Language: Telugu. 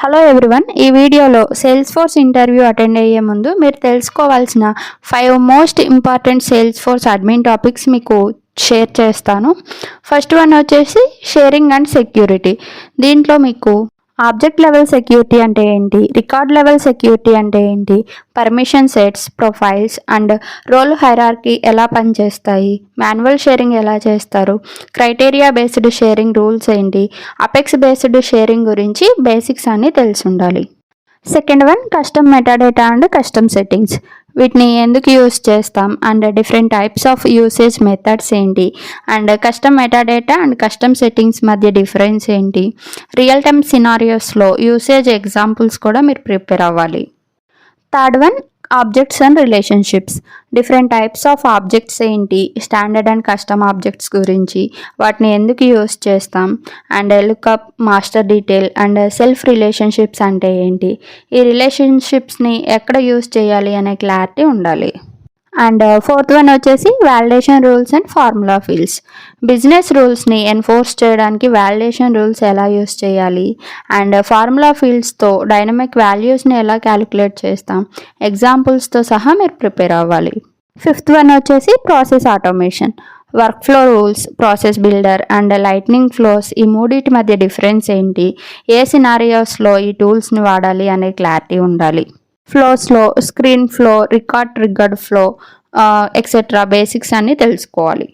హలో ఎవ్రీవన్, ఈ వీడియోలో సేల్స్ ఫోర్స్ ఇంటర్వ్యూ అటెండ్ అయ్యే ముందు మీరు తెలుసుకోవాల్సిన 5 most important sales force admin topics మీకు షేర్ చేస్తాను. ఫస్ట్ వన్ వచ్చేసి షేరింగ్ అండ్ సెక్యూరిటీ. దీంట్లో మీకు ఆబ్జెక్ట్ లెవెల్ సెక్యూరిటీ అంటే ఏంటి, రికార్డ్ లెవెల్ సెక్యూరిటీ అంటే ఏంటి, permission sets, profiles and role hierarchy ఎలా పనిచేస్తాయి, మాన్యువల్ షేరింగ్ ఎలా చేస్తారు, క్రైటీరియా బేస్డ్ షేరింగ్ రూల్స్ ఏంటి, అపెక్స్ బేస్డ్ షేరింగ్ గురించి బేసిక్స్ అన్నీ తెలిసి ఉండాలి. Second one custom metadata and custom settings. వీటిని ఎందుకు యూస్ చేస్తాం and different types of usage methods ఏంటి, and custom metadata and custom settings మధ్య డిఫరెన్స్ ఏంటి, రియల్ టైమ్ సినారియోస్లో యూసేజ్ ఎగ్జాంపుల్స్ కూడా మీరు ప్రిపేర్ అవ్వాలి. Third one objects and relationships. Different types of objects ఏంటి, స్టాండర్డ్ అండ్ కస్టమ్ ఆబ్జెక్ట్స్ గురించి, వాటిని ఎందుకు యూస్ చేస్తాం, and lookup, master detail and self relationships అంటే ఏంటి, ఈ రిలేషన్షిప్స్ని ఎక్కడ యూస్ చేయాలి అనే క్లారిటీ ఉండాలి. అండ్ ఫోర్త్ వన్ వచ్చేసి validation rules and formula fields. Business రూల్స్ని ఎన్ఫోర్స్ చేయడానికి వ్యాలిడేషన్ రూల్స్ ఎలా యూస్ చేయాలి, అండ్ ఫార్ములా ఫీల్డ్స్తో డైనమిక్ వాల్యూస్ని ఎలా క్యాలిక్యులేట్ చేస్తాం, ఎగ్జాంపుల్స్తో సహా మీరు ప్రిపేర్ అవ్వాలి. ఫిఫ్త్ వన్ వచ్చేసి process automation. Workflow rules, process builder and lightning flows, ఈ మూడింటి మధ్య డిఫరెన్స్ ఏంటి, ఏ సినారియోస్లో ఈ టూల్స్ని వాడాలి అనే క్లారిటీ ఉండాలి. ఫ్లోస్లో screen flow, record triggered flow etcetera basics అన్నీ తెలుసుకోవాలి.